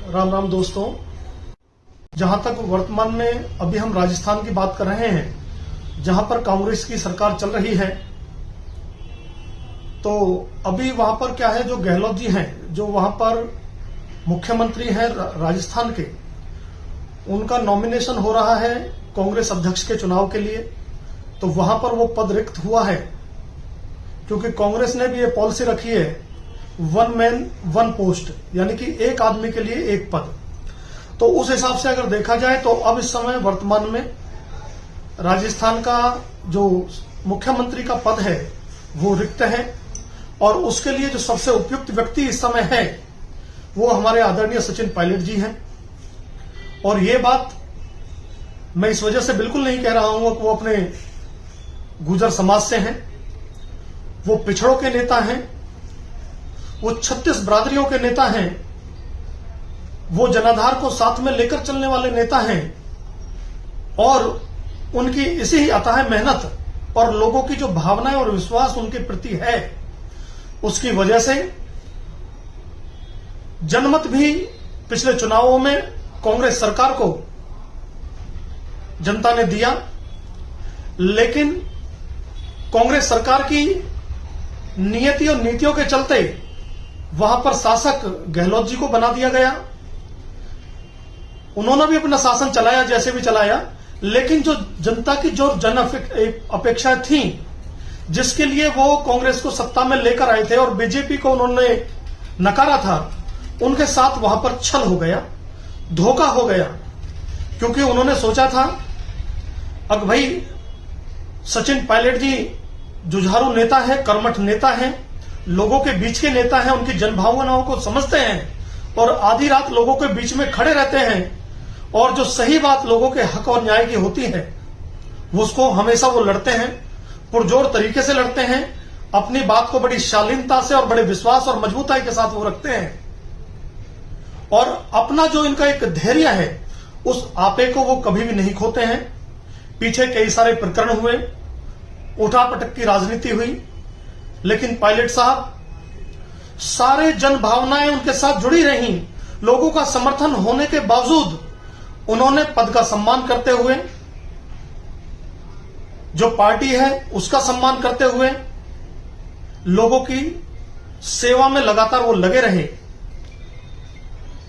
राम राम दोस्तों। जहां तक वर्तमान में अभी हम राजस्थान की बात कर रहे हैं, जहां पर कांग्रेस की सरकार चल रही है, तो अभी वहां पर क्या है, जो गहलोत जी हैं, जो वहां पर मुख्यमंत्री हैं राजस्थान के, उनका नॉमिनेशन हो रहा है कांग्रेस अध्यक्ष के चुनाव के लिए। तो वहां पर वो पद रिक्त हुआ है, क्योंकि कांग्रेस ने भी ये पॉलिसी रखी है, वन मैन वन पोस्ट, यानी कि एक आदमी के लिए एक पद। तो उस हिसाब से अगर देखा जाए तो अब इस समय वर्तमान में राजस्थान का जो मुख्यमंत्री का पद है वो रिक्त है, और उसके लिए जो सबसे उपयुक्त व्यक्ति इस समय है वो हमारे आदरणीय सचिन पायलट जी हैं। और ये बात मैं इस वजह से बिल्कुल नहीं कह रहा हूं कि वो अपने गुर्जर समाज से हैं, वो पिछड़ों के नेता हैं, वो 36 बिरादरियों के नेता हैं, वो जनाधार को साथ में लेकर चलने वाले नेता हैं, और उनकी इसी ही अथाह मेहनत और लोगों की जो भावनाएं और विश्वास उनके प्रति है, उसकी वजह से जनमत भी पिछले चुनावों में कांग्रेस सरकार को जनता ने दिया। लेकिन कांग्रेस सरकार की नियति और नीतियों के चलते वहां पर शासक गहलोत जी को बना दिया गया। उन्होंने भी अपना शासन चलाया जैसे भी चलाया, लेकिन जो जनता की जो जन अपेक्षाएं थी, जिसके लिए वो कांग्रेस को सत्ता में लेकर आए थे और बीजेपी को उन्होंने नकारा था, उनके साथ वहां पर छल हो गया, धोखा हो गया। क्योंकि उन्होंने सोचा था अब भाई सचिन पायलट जी जुझारू नेता है, कर्मठ नेता है, लोगों के बीच के नेता हैं, उनकी जनभावनाओं को समझते हैं और आधी रात लोगों के बीच में खड़े रहते हैं, और जो सही बात लोगों के हक और न्याय की होती है वो उसको हमेशा वो लड़ते हैं, पुरजोर तरीके से लड़ते हैं, अपनी बात को बड़ी शालीनता से और बड़े विश्वास और मजबूताई के साथ वो रखते हैं, और अपना जो इनका एक धैर्य है उस आपे को वो कभी भी नहीं खोते हैं। पीछे कई सारे प्रकरण हुए, उठापटक की राजनीति हुई, लेकिन पायलट साहब सारे जन भावनाएं उनके साथ जुड़ी रहीं। लोगों का समर्थन होने के बावजूद उन्होंने पद का सम्मान करते हुए, जो पार्टी है उसका सम्मान करते हुए, लोगों की सेवा में लगातार वो लगे रहे,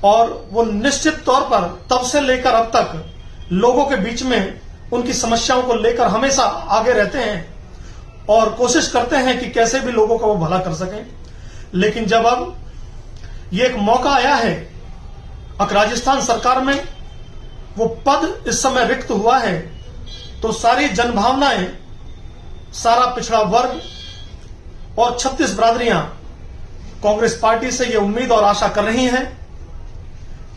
और वो निश्चित तौर पर तब से लेकर अब तक लोगों के बीच में उनकी समस्याओं को लेकर हमेशा आगे रहते हैं और कोशिश करते हैं कि कैसे भी लोगों का वो भला कर सकें। लेकिन जब अब ये एक मौका आया है, अब राजस्थान सरकार में वो पद इस समय रिक्त हुआ है, तो सारी जनभावनाएं, सारा पिछड़ा वर्ग और 36 बिरादरियां कांग्रेस पार्टी से ये उम्मीद और आशा कर रही हैं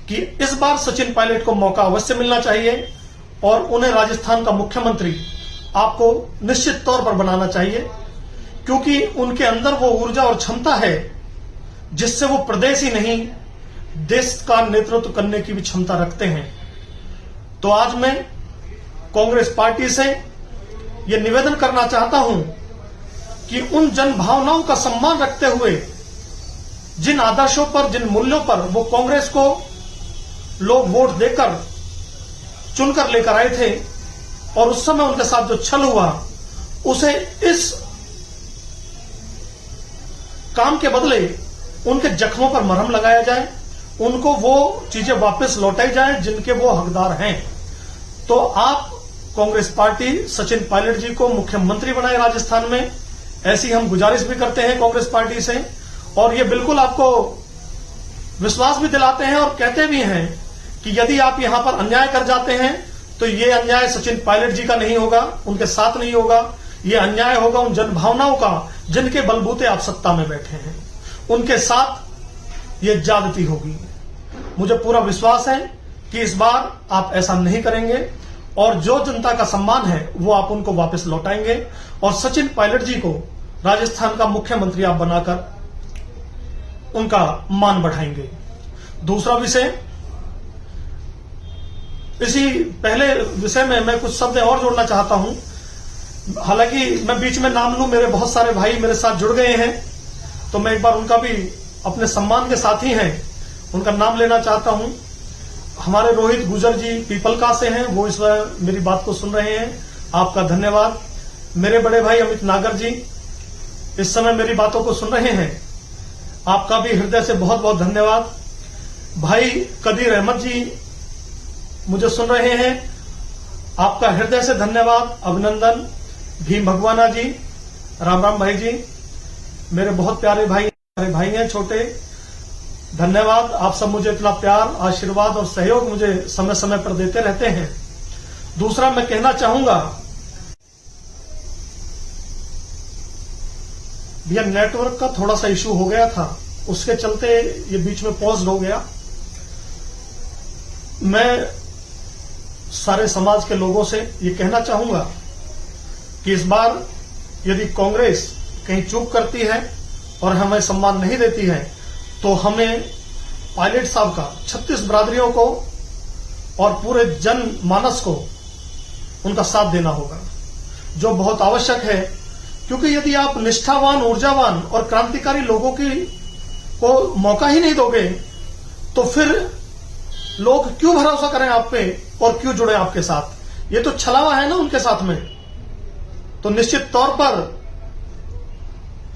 कि इस बार सचिन पायलट को मौका अवश्य मिलना चाहिए, और उन्हें राजस्थान का मुख्यमंत्री आपको निश्चित तौर पर बनाना चाहिए, क्योंकि उनके अंदर वो ऊर्जा और क्षमता है जिससे वो प्रदेश ही नहीं देश का नेतृत्व करने की भी क्षमता रखते हैं। तो आज मैं कांग्रेस पार्टी से ये निवेदन करना चाहता हूं कि उन जन भावनाओं का सम्मान रखते हुए, जिन आदर्शों पर, जिन मूल्यों पर वो कांग्रेस को लोग वोट देकर चुनकर लेकर आए थे, और उस समय उनके साथ जो छल हुआ, उसे इस काम के बदले उनके जख्मों पर मरहम लगाया जाए, उनको वो चीजें वापस लौटाई जाए जिनके वो हकदार हैं। तो आप कांग्रेस पार्टी सचिन पायलट जी को मुख्यमंत्री बनाए राजस्थान में, ऐसी हम गुजारिश भी करते हैं कांग्रेस पार्टी से, और ये बिल्कुल आपको विश्वास भी दिलाते हैं और कहते भी हैं कि यदि आप यहां पर अन्याय कर जाते हैं तो ये अन्याय सचिन पायलट जी का नहीं होगा, उनके साथ नहीं होगा, ये अन्याय होगा उन जनभावनाओं का जिनके बलबूते आप सत्ता में बैठे हैं, उनके साथ ये ज्यादती होगी। मुझे पूरा विश्वास है कि इस बार आप ऐसा नहीं करेंगे, और जो जनता का सम्मान है वो आप उनको वापस लौटाएंगे, और सचिन पायलट जी को राजस्थान का मुख्यमंत्री आप बनाकर उनका मान बढ़ाएंगे। दूसरा विषय, इसी पहले विषय में मैं कुछ शब्द और जोड़ना चाहता हूं। हालांकि मैं बीच में नाम लूं, मेरे बहुत सारे भाई मेरे साथ जुड़ गए हैं, तो मैं एक बार उनका भी अपने सम्मान के साथी हैं उनका नाम लेना चाहता हूं। हमारे रोहित गुजर जी पीपलका से हैं, वो इस बार मेरी बात को सुन रहे हैं, आपका धन्यवाद। मेरे बड़े भाई अमित नागर जी इस समय मेरी बातों को सुन रहे हैं, आपका भी हृदय से बहुत बहुत धन्यवाद। भाई कदीर अहमद जी मुझे सुन रहे हैं, आपका हृदय से धन्यवाद, अभिनंदन। भीम भगवाना जी, राम राम भाई जी, मेरे बहुत प्यारे भाई हैं छोटे, धन्यवाद। आप सब मुझे इतना प्यार, आशीर्वाद और सहयोग मुझे समय समय पर देते रहते हैं। दूसरा मैं कहना चाहूंगा, भैया नेटवर्क का थोड़ा सा इश्यू हो गया था, उसके चलते ये बीच में पॉज हो गया। मैं सारे समाज के लोगों से ये कहना चाहूंगा कि इस बार यदि कांग्रेस कहीं चूक करती है और हमें सम्मान नहीं देती है, तो हमें पायलट साहब का 36 बरादरियों को और पूरे जनमानस को उनका साथ देना होगा, जो बहुत आवश्यक है। क्योंकि यदि आप निष्ठावान, ऊर्जावान और क्रांतिकारी लोगों को मौका ही नहीं दोगे, तो फिर लोग क्यों भरोसा करें आप पे और क्यों जुड़े आपके साथ? ये तो छलावा है ना उनके साथ में। तो निश्चित तौर पर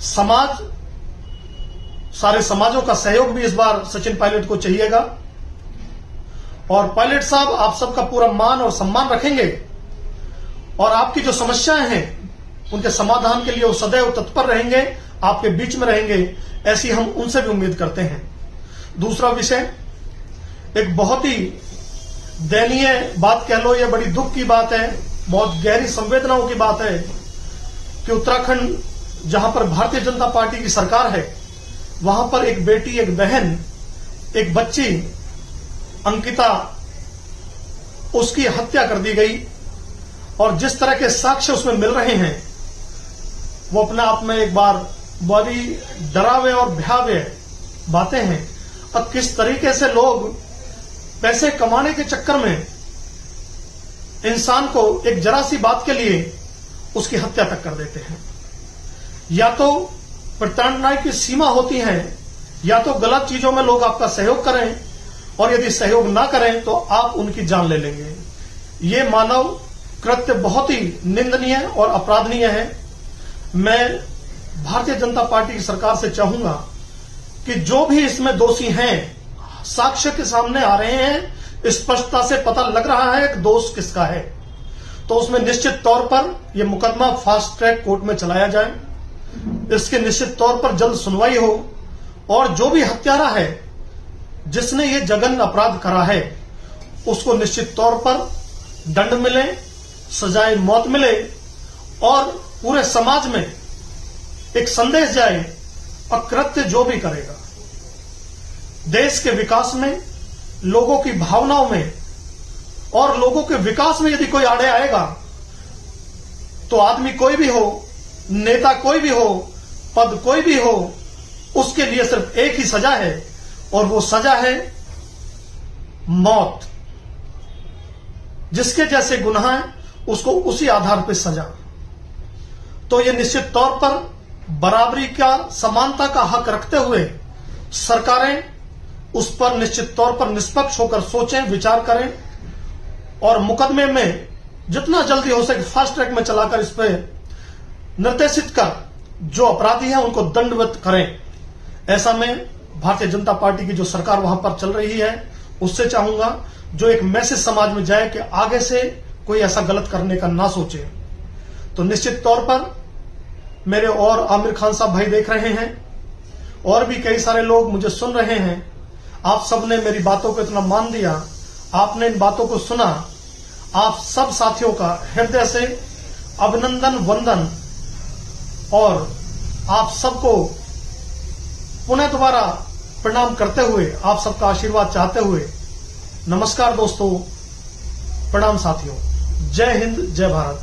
समाज, सारे समाजों का सहयोग भी इस बार सचिन पायलट को चाहिएगा। और पायलट साहब आप सबका पूरा मान और सम्मान रखेंगे और आपकी जो समस्याएं हैं उनके समाधान के लिए वो सदैव तत्पर रहेंगे, आपके बीच में रहेंगे, ऐसी हम उनसे भी उम्मीद करते हैं। दूसरा विषय, एक बहुत ही दयनीय बात कह लो, यह बड़ी दुख की बात है, बहुत गहरी संवेदनाओं की बात है कि उत्तराखंड जहां पर भारतीय जनता पार्टी की सरकार है, वहां पर एक बेटी, एक बहन, एक बच्ची अंकिता, उसकी हत्या कर दी गई। और जिस तरह के साक्ष्य उसमें मिल रहे हैं वो अपने आप में एक बार बड़ी डरावे और भयावह बातें हैं। अब किस तरीके से लोग पैसे कमाने के चक्कर में इंसान को एक जरा सी बात के लिए उसकी हत्या तक कर देते हैं। या तो प्रताड़ना की सीमा होती है, या तो गलत चीजों में लोग आपका सहयोग करें, और यदि सहयोग ना करें तो आप उनकी जान ले लेंगे। ये मानव कृत्य बहुत ही निंदनीय और अपराधनीय है। मैं भारतीय जनता पार्टी की सरकार से चाहूंगा कि जो भी इसमें दोषी हैं, साक्ष्य के सामने आ रहे हैं, स्पष्टता से पता लग रहा है कि दोष किसका है, तो उसमें निश्चित तौर पर यह मुकदमा फास्ट ट्रैक कोर्ट में चलाया जाए, इसके निश्चित तौर पर जल्द सुनवाई हो, और जो भी हत्यारा है जिसने ये जघन्य अपराध करा है उसको निश्चित तौर पर दंड मिले, सजाए मौत मिले, और पूरे समाज में एक संदेश जाए, अकृत्य जो भी करेगा देश के विकास में, लोगों की भावनाओं में और लोगों के विकास में यदि कोई आड़े आएगा, तो आदमी कोई भी हो, नेता कोई भी हो, पद कोई भी हो, उसके लिए सिर्फ एक ही सजा है, और वो सजा है मौत। जिसके जैसे गुनाह है उसको उसी आधार पर सजा। तो ये निश्चित तौर पर बराबरी का, समानता का हक रखते हुए सरकारें उस पर निश्चित तौर पर निष्पक्ष होकर सोचें, विचार करें, और मुकदमे में जितना जल्दी हो सके फास्ट ट्रैक में चलाकर इस पर निर्देशित कर जो अपराधी हैं उनको दंडवत करें। ऐसा में भारतीय जनता पार्टी की जो सरकार वहां पर चल रही है उससे चाहूंगा जो एक मैसेज समाज में जाए कि आगे से कोई ऐसा गलत करने का ना सोचे। तो निश्चित तौर पर मेरे और आमिर खान साहब भाई देख रहे हैं, और भी कई सारे लोग मुझे सुन रहे हैं। आप सबने मेरी बातों को इतना मान दिया, आपने इन बातों को सुना, आप सब साथियों का हृदय से अभिनंदन, वंदन, और आप सबको पुनः दोबारा प्रणाम करते हुए, आप सबका आशीर्वाद चाहते हुए, नमस्कार दोस्तों, प्रणाम साथियों, जय हिंद, जय भारत।